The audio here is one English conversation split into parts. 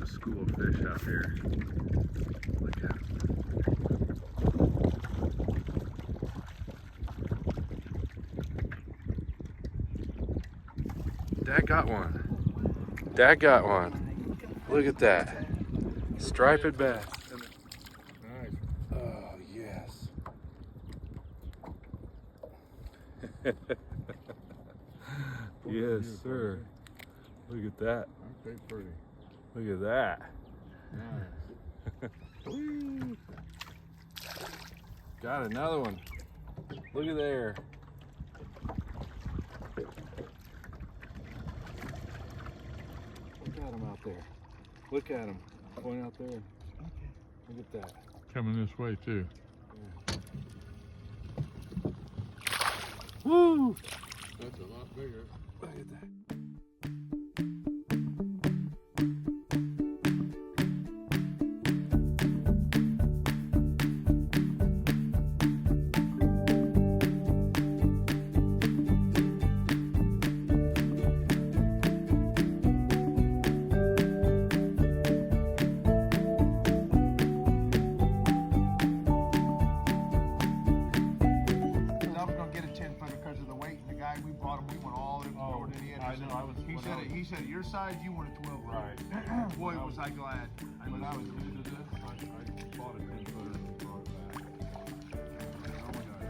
a school of fish out here. Look at them. Dad got one. Dad got one. Look at that. Striped bass. Nice. Oh, yes. Yes, sir. Look at that. Aren't they pretty? Look at that. Nice. Got another one. Look at there. Look at him out there. Look at him. Going out there. Look at that. Coming this way too. Woo! That's a lot bigger. Look at that. We brought him, we went all in over to the end. I know, I was. He said your size, you wanted 12. Right. Boy, was I glad. When I was new to this, I bought a 10-footer and brought it back. Oh my God,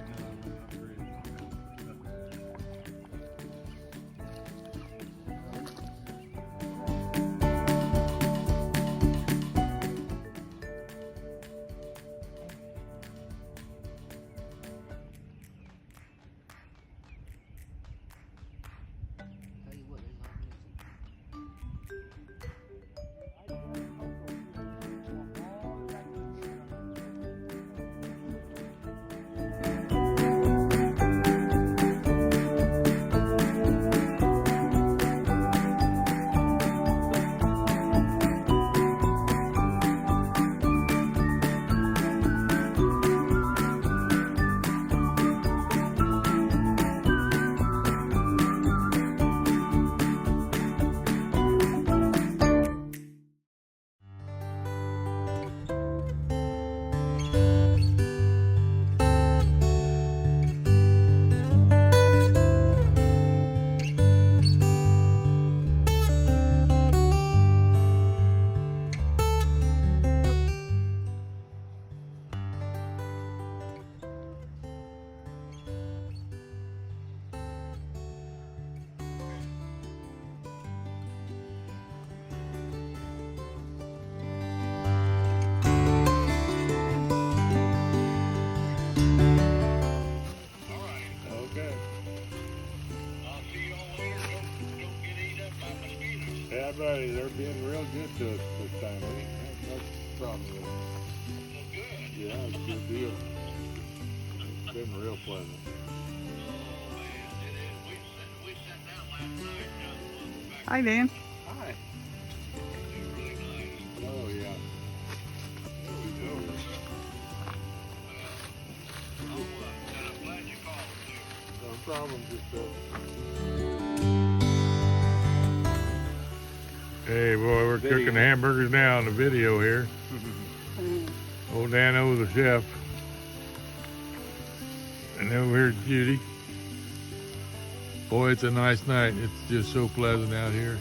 yeah, buddy, they're being real good to us this time. We ain't had no problem with it. Yeah, it's a good deal. It's been real pleasant. Hi, Dan. Hi. Oh, yeah. There we go. I'm glad you called. No problem, just Hey, boy, we're cooking hamburgers now in the video here. Old Dan O, the chef. And over here's Judy. Boy, it's a nice night. It's just so pleasant out here.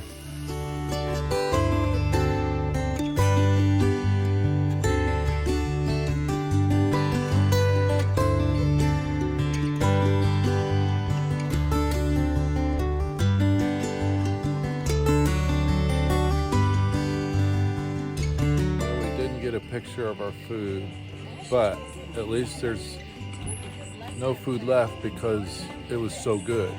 A picture of our food, but at least there's no food left because it was so good.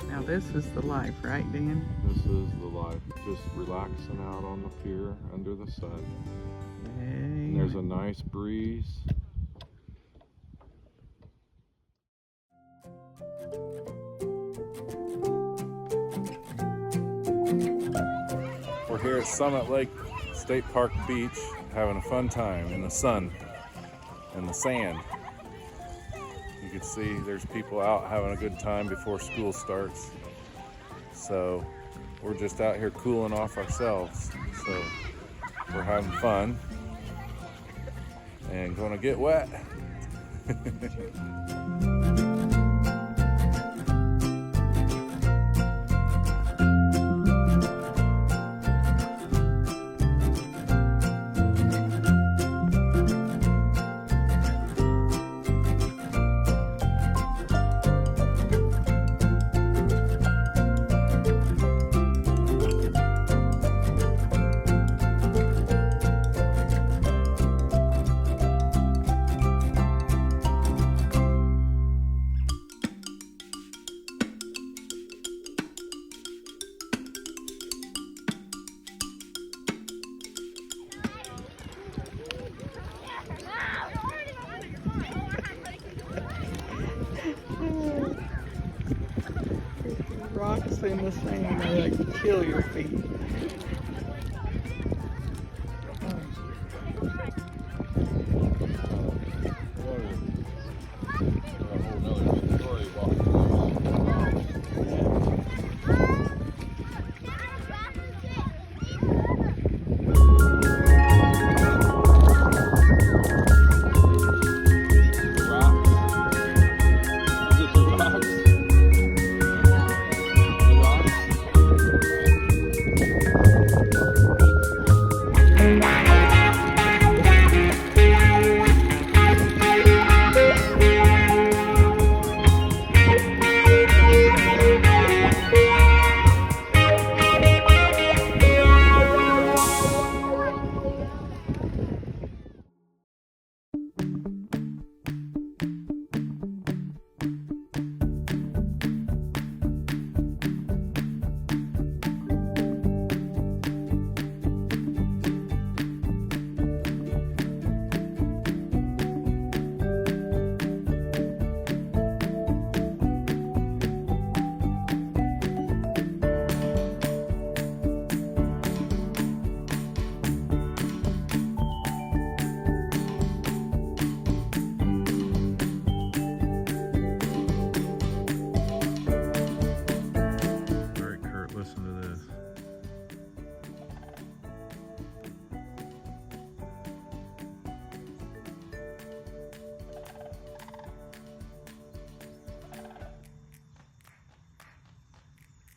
Now this is the life, right, Dan? This is the life, just relaxing out on the pier under the sun. And there's a nice breeze. We're here at Summit Lake State Park Beach having a fun time in the sun and the sand. You can see there's people out having a good time before school starts. So we're just out here cooling off ourselves. So we're having fun and gonna get wet. Rocks in the sand that kill your feet.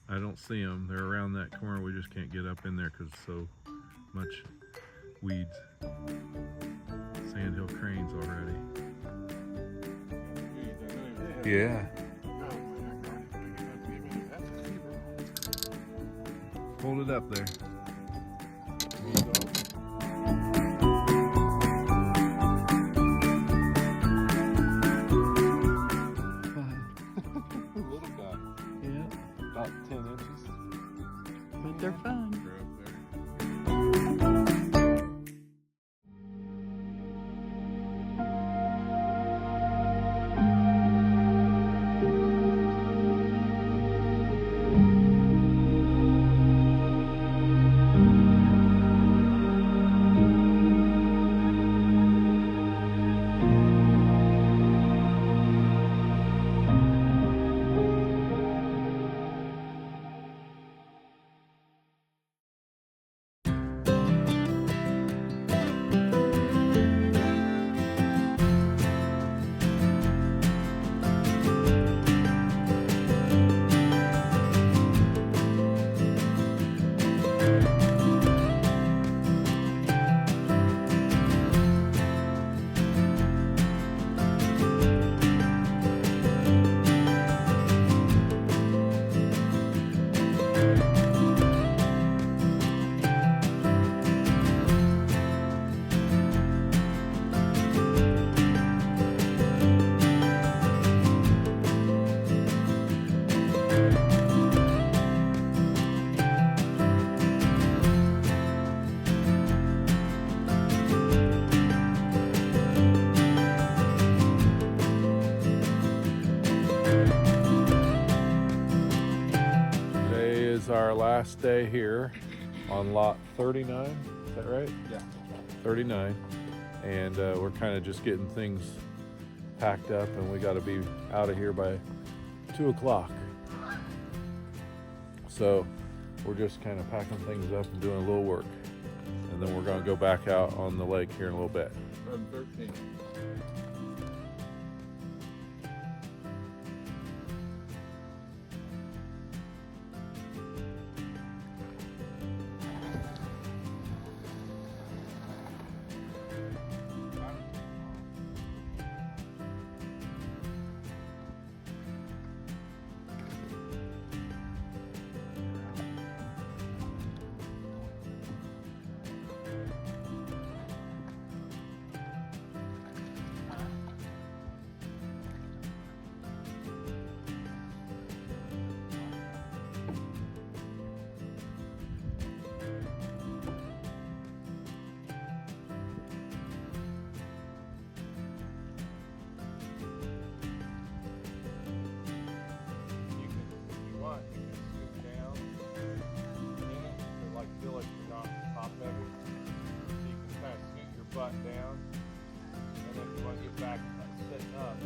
I don't see them. They're around that corner. We just can't get up in there because so much weeds. Sandhill cranes already. Yeah. Hold it up there. Little guy. Yeah, About 10 inches. but they're fun. They're up there. Our last day here on lot 39. Is that right? Yeah. 39. And we're kind of just getting things packed up, and we got to be out of here by 2 o'clock. So we're just kind of packing things up and doing a little work. And then we're going to go back out on the lake here in a little bit. 13. Butt down, and then if you want to get back sitting up.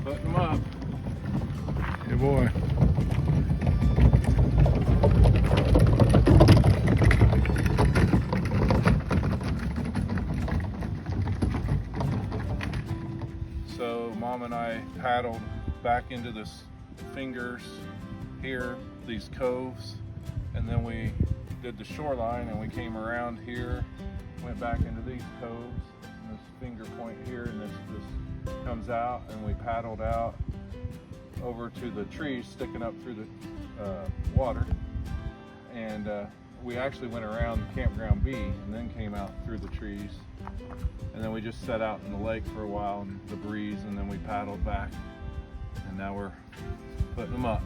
Putting them up. Good boy. So Mom and I paddled back into this fingers here, these coves, and then we did the shoreline and we came around here, went back into these coves, and this finger point here, and this comes out, and we paddled out over to the trees sticking up through the water, and we actually went around Campground B and then came out through the trees, and then we just sat out in the lake for a while in the breeze, and then we paddled back, and now we're putting them up.